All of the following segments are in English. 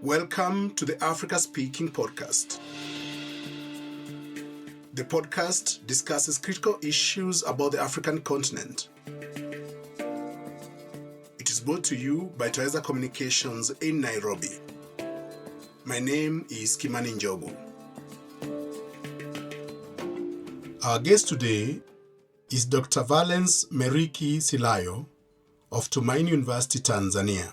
Welcome to the Africa Speaking Podcast. The podcast discusses critical issues about the African continent. It is brought to you by Toyeza Communications in Nairobi. My name is Kimani Njogu. Our guest today is Dr. Valence Silayo of Tumaini University Tanzania.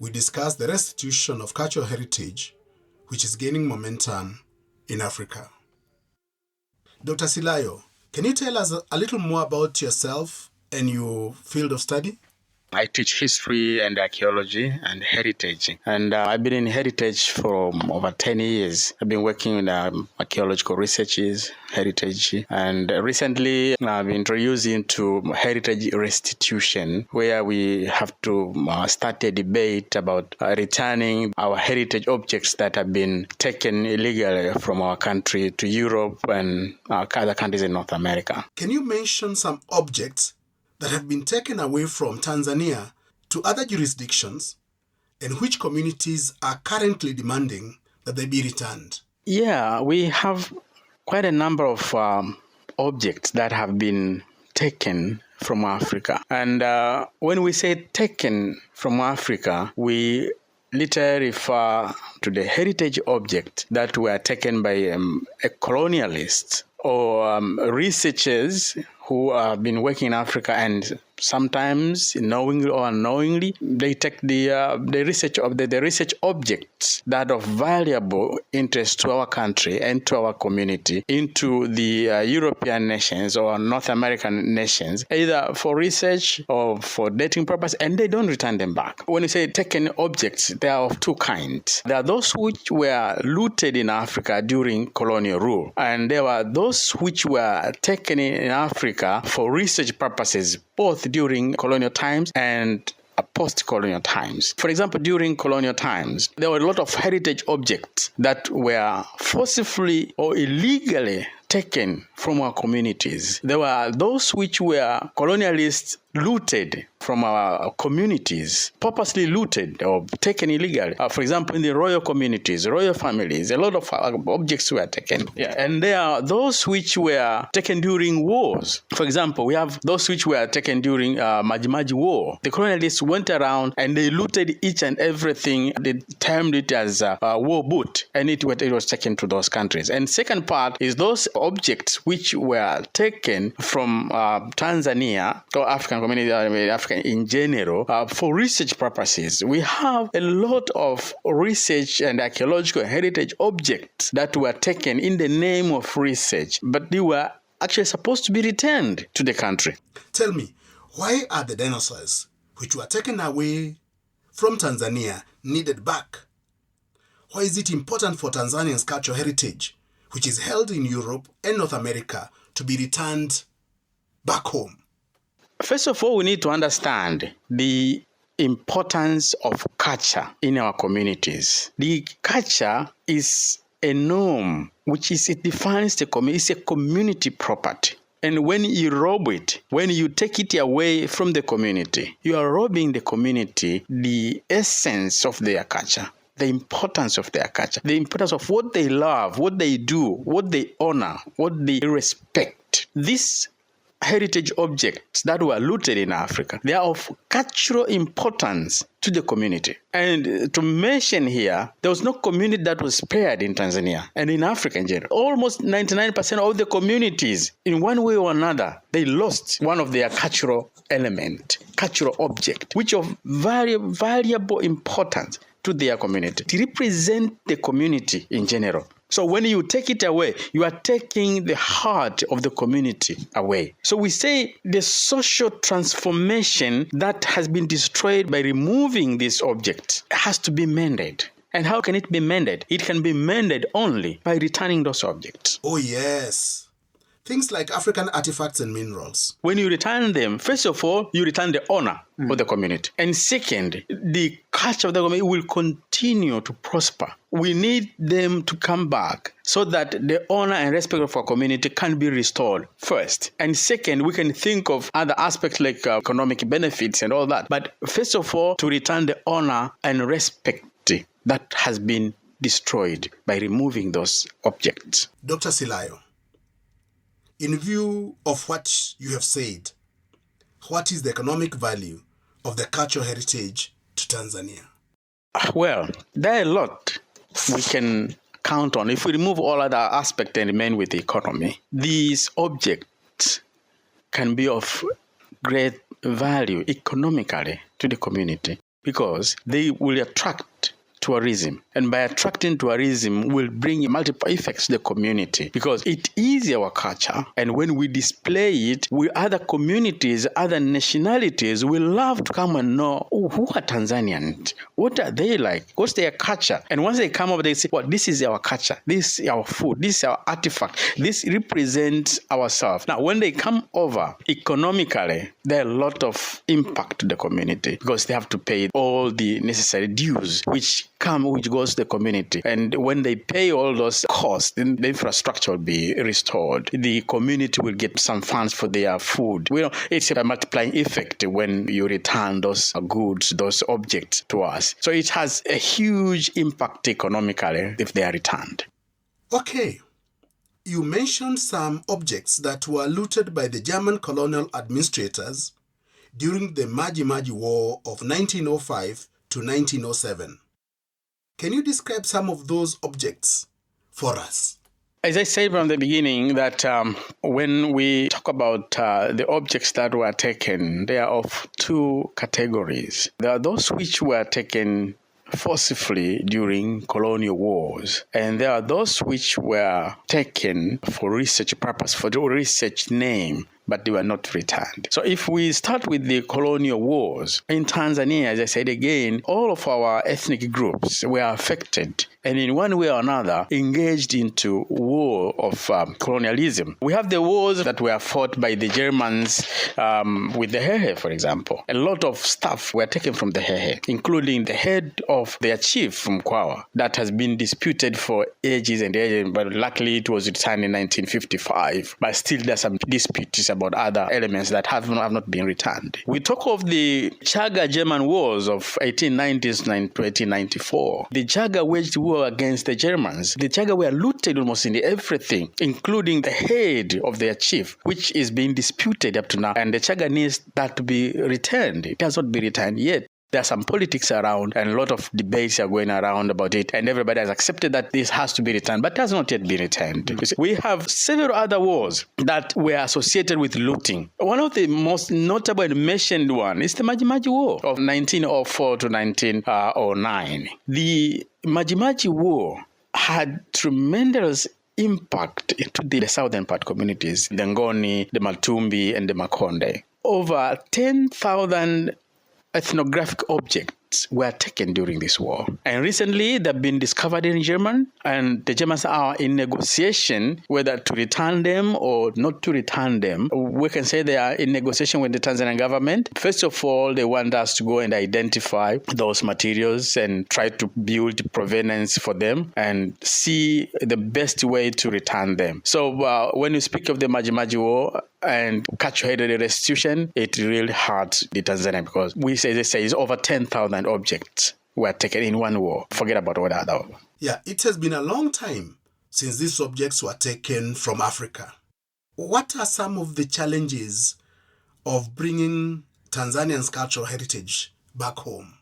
We discuss the restitution of cultural heritage, which is gaining momentum in Africa. Dr. Silayo, can you tell us a little more about yourself and your field of study? I teach history and archaeology and heritage. And I've been in heritage for over 10 years. I've been working in archaeological researches, heritage. And recently I've been introduced into heritage restitution, where we have to start a debate about returning our heritage objects that have been taken illegally from our country to Europe and other countries in North America. Can you mention some objects that have been taken away from Tanzania to other jurisdictions, and which communities are currently demanding that they be returned? Yeah, we have quite a number of objects that have been taken from Africa. And when we say taken from Africa, we literally refer to the heritage objects that were taken by a colonialist or researchers who have been working in Africa, and sometimes knowingly or unknowingly they take the research objects that of valuable interest to our country and to our community into the European nations or North American nations, either for research or for dating purpose, and they don't return them back. When you say taken objects, they are of two kinds. There are those which were looted in Africa during colonial rule, and there were those which were taken in Africa for research purposes, both during colonial times and post-colonial times. For example, during colonial times, there were a lot of heritage objects that were forcibly or illegally taken from our communities. There were those which were colonialists looted from our communities, purposely looted or taken illegally. For example, in the royal communities, royal families, a lot of objects were taken. Yeah. And there are those which were taken during wars. For example, we have those which were taken during Maji War. The colonialists went around and they looted each and everything. They termed it as a war boot, and it was taken to those countries. And second part is those objects which were taken from Tanzania or African community, Africa in general, for research purposes. We have a lot of research and archaeological heritage objects that were taken in the name of research, but they were actually supposed to be returned to the country. Tell me, why are the dinosaurs which were taken away from Tanzania needed back? Why is it important for Tanzanians' cultural heritage, which is held in Europe and North America, to be returned back home? First of all, we need to understand the importance of culture in our communities. The culture is a norm, it defines the community. It's a community property. And when you rob it, when you take it away from the community, you are robbing the community the essence of their culture, the importance of their culture, the importance of what they love, what they do, what they honor, what they respect. These heritage objects that were looted in Africa, they are of cultural importance to the community. And to mention here, there was no community that was spared in Tanzania and in Africa in general. Almost 99% of the communities, in one way or another, they lost one of their cultural element, cultural object, which of very valuable importance to their community, to represent the community in general. So when you take it away, you are taking the heart of the community away. So we say the social transformation that has been destroyed by removing this object has to be mended. And how can it be mended? It can be mended only by returning those objects. Oh, yes. Things like African artifacts and minerals. When you return them, first of all, you return the honor of the community. And second, the culture of the community will continue to prosper. We need them to come back so that the honor and respect of our community can be restored first. And second, we can think of other aspects like economic benefits and all that. But first of all, to return the honor and respect that has been destroyed by removing those objects. Dr. Silayo, in view of what you have said, what is the economic value of the cultural heritage to Tanzania? Well, there are a lot we can count on. If we remove all other aspects and remain with the economy, these objects can be of great value economically to the community because they will attract tourism. And by attracting tourism will bring multiple effects to the community because it is our culture. And when we display it, other communities, other nationalities will love to come and know, who are Tanzanians? What are they like? What's their culture? And once they come over, they say, well, this is our culture. This is our food. This is our artifact. This represents ourselves. Now, when they come over, economically, there are a lot of impact to the community because they have to pay all the necessary dues, which goes to the community. And when they pay all those costs, then the infrastructure will be restored. The community will get some funds for their food. It's a multiplying effect when you return those goods, those objects to us. So it has a huge impact economically if they are returned. Okay. You mentioned some objects that were looted by the German colonial administrators during the Maji War of 1905 to 1907. Can you describe some of those objects for us? As I said from the beginning, that when we talk about the objects that were taken, they are of two categories. There are those which were taken forcibly during colonial wars, and there are those which were taken for research purpose, for the research name, but they were not returned. So if we start with the colonial wars, in Tanzania, as I said again, all of our ethnic groups were affected and in one way or another engaged into war of colonialism. We have the wars that were fought by the Germans with the Hehe, for example. A lot of stuff were taken from the Hehe, including the head of their chief from Kwawa that has been disputed for ages and ages, but luckily it was returned in 1955. But still there's some disputes about other elements that have not been returned. We talk of the Chaga German wars of 1890s to 1894. The Chaga waged war against the Germans. The Chaga were looted almost in everything, including the head of their chief, which is being disputed up to now. And the Chaga needs that to be returned. It has not been returned yet. There are some politics around and a lot of debates are going around about it, and everybody has accepted that this has to be returned, but it has not yet been returned. We have several other wars that were associated with looting. One of the most notable and mentioned one is the Maji War of 1904 to 1909. The Maji War had tremendous impact into the southern part communities, the Ngoni, the Maltumbi, and the Makonde. Over 10,000 ethnographic objects were taken during this war. And recently, they've been discovered in Germany, and the Germans are in negotiation whether to return them or not to return them. We can say they are in negotiation with the Tanzanian government. First of all, they want us to go and identify those materials and try to build provenance for them and see the best way to return them. So when you speak of the Maji War and cultural heritage restitution, it really hurts the Tanzania because we say it's over 10,000 objects were taken in one war. Forget about all the other. Yeah, it has been a long time since these objects were taken from Africa. What are some of the challenges of bringing Tanzania's cultural heritage back home?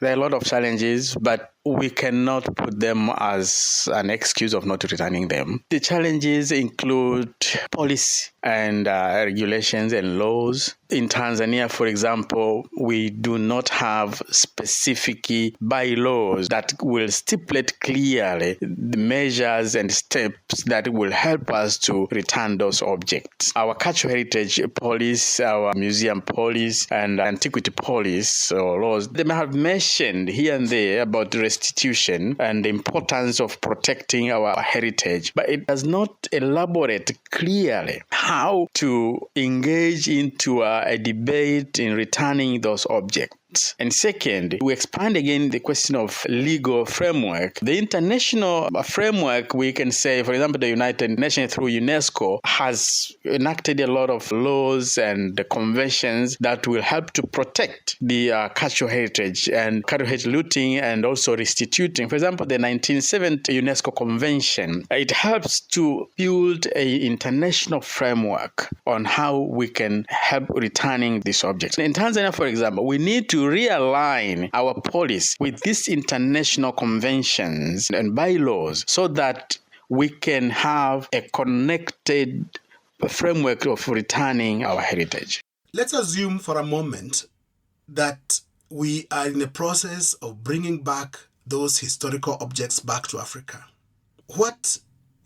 There are a lot of challenges, but we cannot put them as an excuse of not returning them. The challenges include policy and regulations and laws. In Tanzania, for example, we do not have specific bylaws that will stipulate clearly the measures and steps that will help us to return those objects. Our cultural heritage police, our museum police, and antiquity police or laws, they may have mentioned here and there about restitution and the importance of protecting our heritage, but it does not elaborate clearly how to engage into a debate in returning those objects. And second, we expand again the question of legal framework. The international framework, we can say, for example, the United Nations through UNESCO has enacted a lot of laws and conventions that will help to protect the cultural heritage and cultural heritage looting and also restituting. For example, the 1970 UNESCO Convention, it helps to build an international framework on how we can help returning these objects. In Tanzania, for example, we need to realign our policy with these international conventions and bylaws so that we can have a connected framework of returning our heritage. Let's assume for a moment that we are in the process of bringing back those historical objects back to Africa. What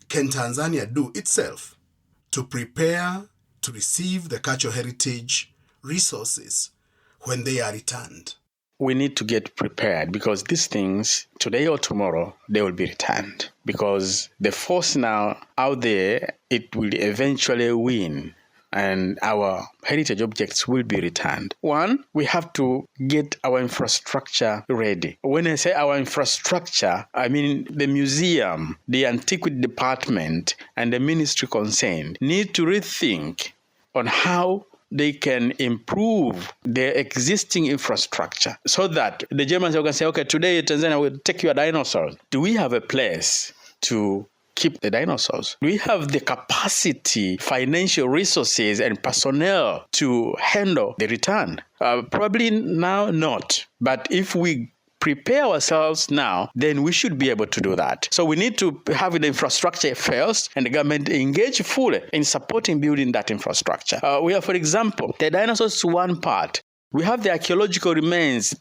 can Tanzania do itself to prepare to receive the cultural heritage resources when they are returned? We need to get prepared because these things, today or tomorrow, they will be returned. Because the force now out there, it will eventually win and our heritage objects will be returned. One, we have to get our infrastructure ready. When I say our infrastructure, I mean the museum, the antiquity department, and the ministry concerned need to rethink on how they can improve their existing infrastructure so that the Germans can say, okay, today Tanzania will take your dinosaurs. Do we have a place to keep the dinosaurs? Do we have the capacity, financial resources, and personnel to handle the return? Probably now not. But if we prepare ourselves now, then we should be able to do that. So we need to have the infrastructure first, and the government engage fully in supporting building that infrastructure. We have, for example, the dinosaurs one part. We have the archaeological remains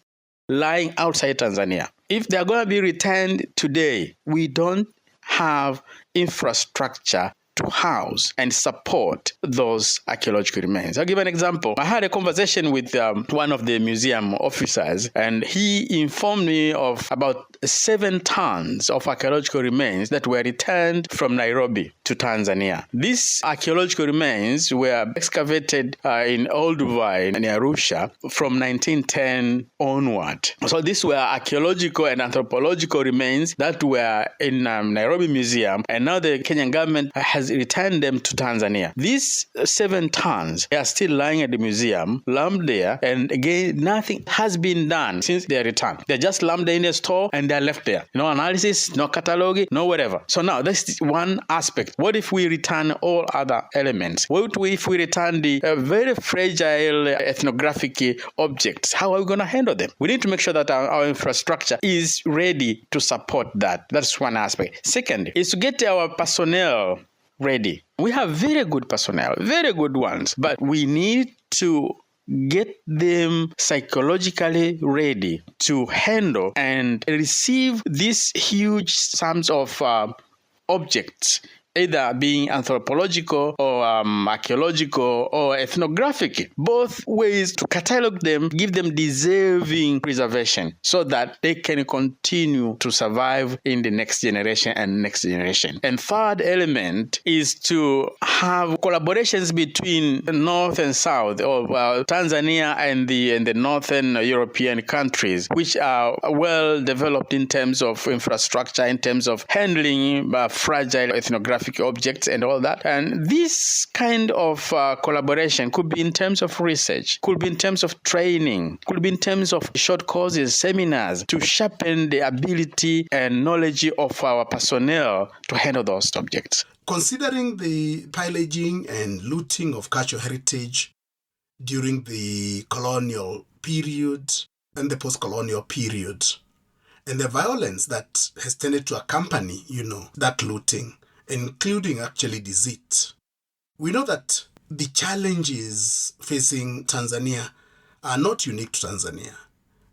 lying outside Tanzania. If they are going to be returned today, we don't have infrastructure to house and support those archaeological remains. I'll give an example. I had a conversation with one of the museum officers, and he informed me of about 7 tons of archaeological remains that were returned from Nairobi to Tanzania. These archaeological remains were excavated in Old Dubai in Arusha from 1910 onward. So these were archaeological and anthropological remains that were in Nairobi Museum, and now the Kenyan government has returned them to Tanzania. These 7 tons, they are still lying at the museum, lumped there, and again, nothing has been done since their return. They're just lumped in a store and they're left there. No analysis, no cataloging, no whatever. So now, this is one aspect. What if we return all other elements? What if we return the very fragile ethnographic objects? How are we going to handle them? We need to make sure that our infrastructure is ready to support that. That's one aspect. Second is to get our personnel ready. We have very good personnel, very good ones, but we need to get them psychologically ready to handle and receive these huge sums of objects, either being anthropological or archaeological or ethnographic. Both ways to catalog them, give them deserving preservation so that they can continue to survive in the next generation and next generation. And third element is to have collaborations between North and South, or Tanzania and the Northern European countries, which are well developed in terms of infrastructure, in terms of handling fragile ethnographic objects and all that. And this kind of collaboration could be in terms of research, could be in terms of training, could be in terms of short courses, seminars, to sharpen the ability and knowledge of our personnel to handle those objects. Considering the pillaging and looting of cultural heritage during the colonial period and the post-colonial period, and the violence that has tended to accompany, that looting, including actually deceit. We know that the challenges facing Tanzania are not unique to Tanzania.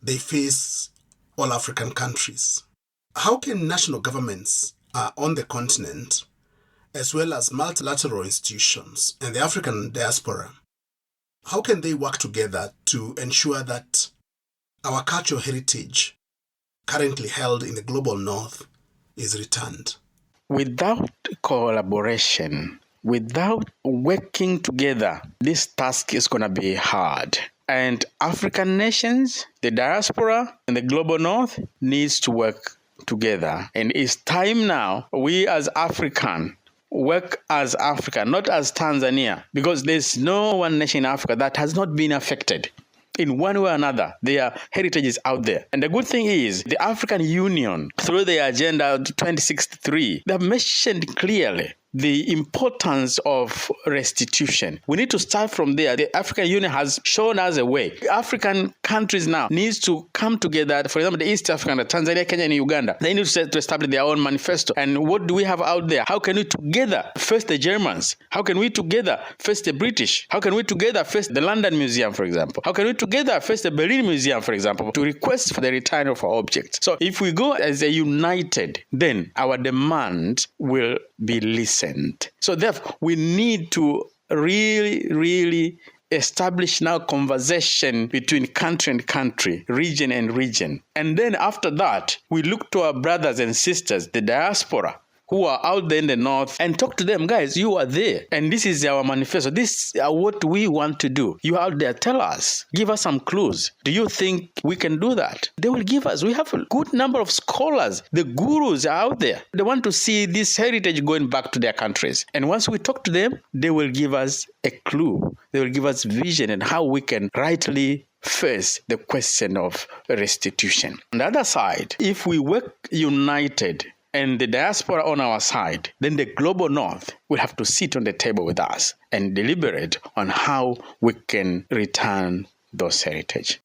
They face all African countries. How can national governments on the continent, as well as multilateral institutions and the African diaspora, how can they work together to ensure that our cultural heritage currently held in the global north is returned? Without collaboration, without working together, this task is going to be hard. And African nations, the diaspora, and the global north needs to work together. And it's time now we as African work as Africa, not as Tanzania, because there's no one nation in Africa that has not been affected. In one way or another, their heritage is out there. And the good thing is, the African Union, through their Agenda 2063, they have mentioned clearly the importance of restitution. We need to start from there. The African Union has shown us a way. African countries now needs to come together. For example, the East African, Tanzania, Kenya, and Uganda, they need to establish their own manifesto. And what do we have out there? How can we together face the Germans? How can we together face the British? How can we together face the London Museum, for example? How can we together face the Berlin Museum, for example, to request for the return of our objects? So if we go as a united, then our demand will be listened. So therefore, we need to really establish now conversation between country and country, region and region. And then after that, we look to our brothers and sisters, the diaspora, who are out there in the north, and talk to them. Guys, you are there. And this is our manifesto. This is what we want to do. You are out there. Tell us. Give us some clues. Do you think we can do that? They will give us. We have a good number of scholars. The gurus are out there. They want to see this heritage going back to their countries. And once we talk to them, they will give us a clue. They will give us vision and how we can rightly face the question of restitution. On the other side, if we work united, and the diaspora on our side, then the global north will have to sit on the table with us and deliberate on how we can return those heritage.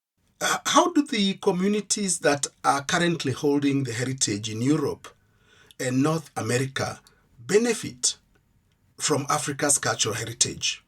How do the communities that are currently holding the heritage in Europe and North America benefit from Africa's cultural heritage?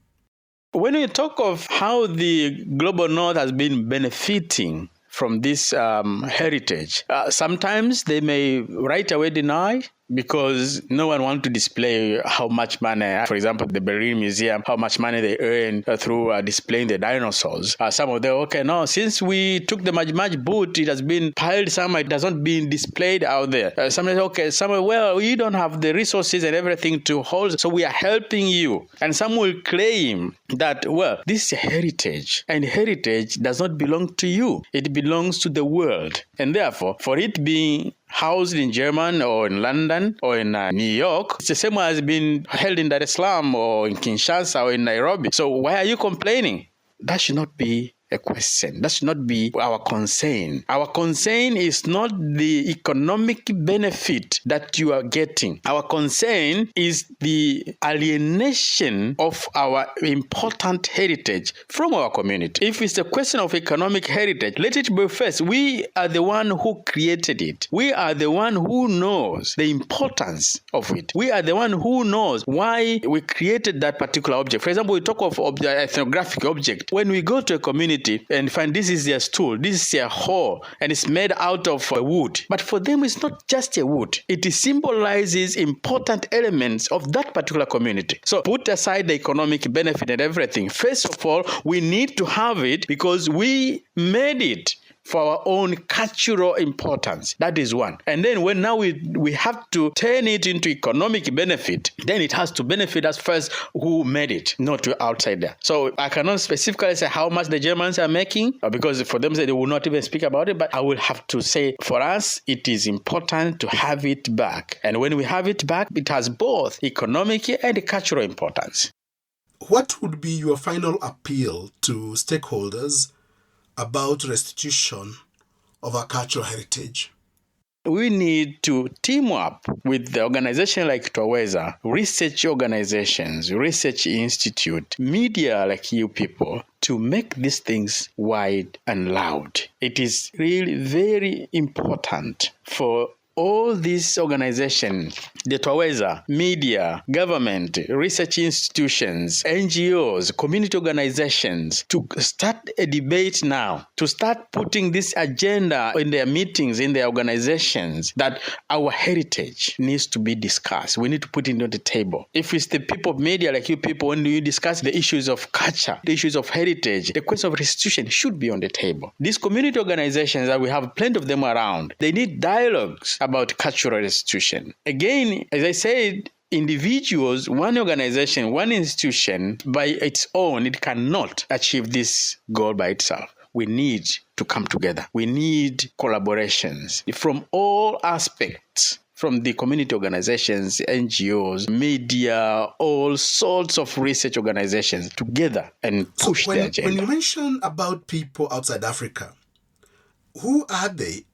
When we talk of how the global north has been benefiting from this heritage, sometimes they may right away deny, because no one wants to display how much money, for example, the Berlin Museum, how much money they earn through displaying the dinosaurs. Some of them, okay, no, since we took the Maj boot, it has been piled somewhere, it has not been displayed out there. Some say, okay, somewhere, well, you don't have the resources and everything to hold, so we are helping you. And some will claim that, well, this is heritage, and heritage does not belong to you. It belongs to the world. And therefore, for it being housed in Germany or in London or in New York, it's the same as being held in Dar es Salaam or in Kinshasa or in Nairobi. So why are you complaining? That should not be a question. That should not be our concern. Our concern is not the economic benefit that you are getting. Our concern is the alienation of our important heritage from our community. If it's a question of economic heritage, let it be first. We are the one who created it. We are the one who knows the importance of it. We are the one who knows why we created that particular object. For example, we talk of ethnographic object. When we go to a community and find this is their stool, this is their hoe, and it's made out of wood. But for them, it's not just a wood. It symbolizes important elements of that particular community. So put aside the economic benefit and everything. First of all, we need to have it because we made it for our own cultural importance. That is one. And then when now we have to turn it into economic benefit, then it has to benefit us first who made it, not to outsider. So I cannot specifically say how much the Germans are making, because for them they will not even speak about it, but I will have to say for us, it is important to have it back. And when we have it back, it has both economic and cultural importance. What would be your final appeal to stakeholders about restitution of our cultural heritage? We need to team up with the organization like Twaweza, research organizations, research institute, media like you people, to make these things wide and loud. It is really very important for all these organizations, the Twaweza, media, government, research institutions, NGOs, community organizations, to start a debate now, to start putting this agenda in their meetings, in their organizations, that our heritage needs to be discussed. We need to put it on the table. If it's the people of media like you people, when you discuss the issues of culture, the issues of heritage, the question of restitution should be on the table. These community organizations that we have plenty of them around, they need dialogues about cultural restitution. Again, as I said, individuals, one organization, one institution by its own, it cannot achieve this goal by itself. We need to come together. We need collaborations from all aspects, from the community organizations, NGOs, media, all sorts of research organizations together and push the agenda. When you mention about people outside Africa, who are they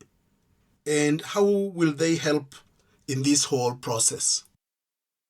and how will they help in this whole process?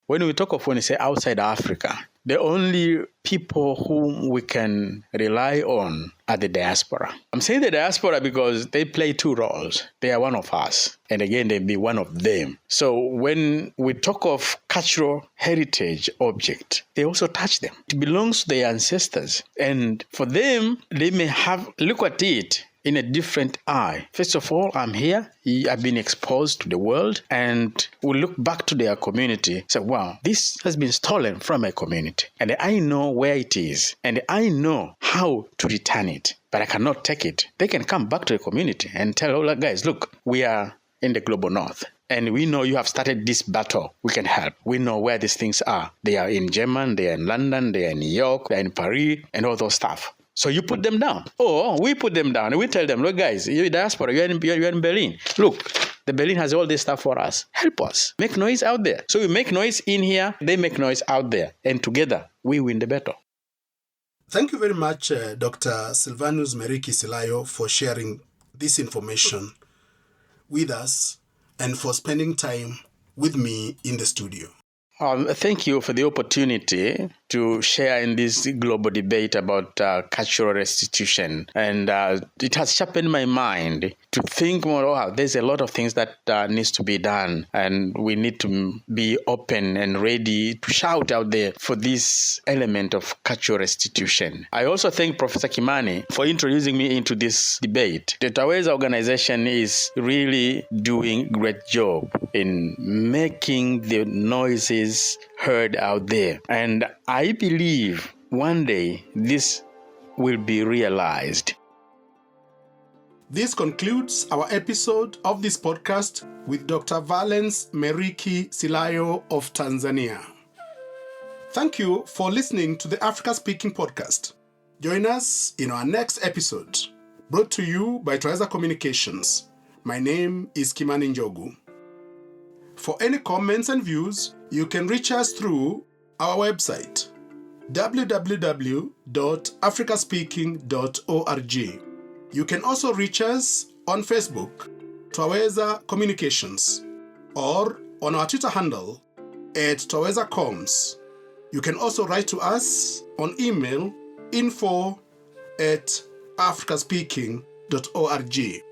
When we say outside Africa, the only people whom we can rely on are the diaspora. I'm saying the diaspora because they play two roles. They are one of us, and again, they be one of them. So when we talk of cultural heritage object, they also touch them. It belongs to their ancestors. And for them, they may look at it in a different eye. First of all, I'm here. I've been exposed to the world, and we look back to their community. Say, wow, this has been stolen from my community, and I know where it is, and I know how to return it, but I cannot take it. They can come back to the community and tell all the guys, look, we are in the global north, and we know you have started this battle. We can help. We know where these things are. They are in Germany, they are in London, they are in New York, they are in Paris, and all those stuff. So you put them down. Or we put them down and we tell them, look, guys, you're diaspora, you're in Berlin. Look, the Berlin has all this stuff for us. Help us. Make noise out there. So we make noise in here, they make noise out there. And together, we win the battle. Thank you very much, Dr. Silvanus Meriki Silayo, for sharing this information with us and for spending time with me in the studio. Thank you for the opportunity to share in this global debate about cultural restitution. And it has sharpened my mind to think more, wow, there's a lot of things that needs to be done. And we need to be open and ready to shout out there for this element of cultural restitution. I also thank Professor Kimani for introducing me into this debate. The Taweza organization is really doing a great job in making the noises heard out there. And I believe one day this will be realized. This concludes our episode of this podcast with Dr. Valence Meriki Silayo of Tanzania. Thank you for listening to the Africa Speaking Podcast. Join us in our next episode, brought to you by Taweza Communications. My name is Kimani Njogu. For any comments and views, you can reach us through our website, www.africaspeaking.org. You can also reach us on Facebook, Taweza Communications, or on our Twitter handle @TawezaComs. You can also write to us on email info@africaspeaking.org.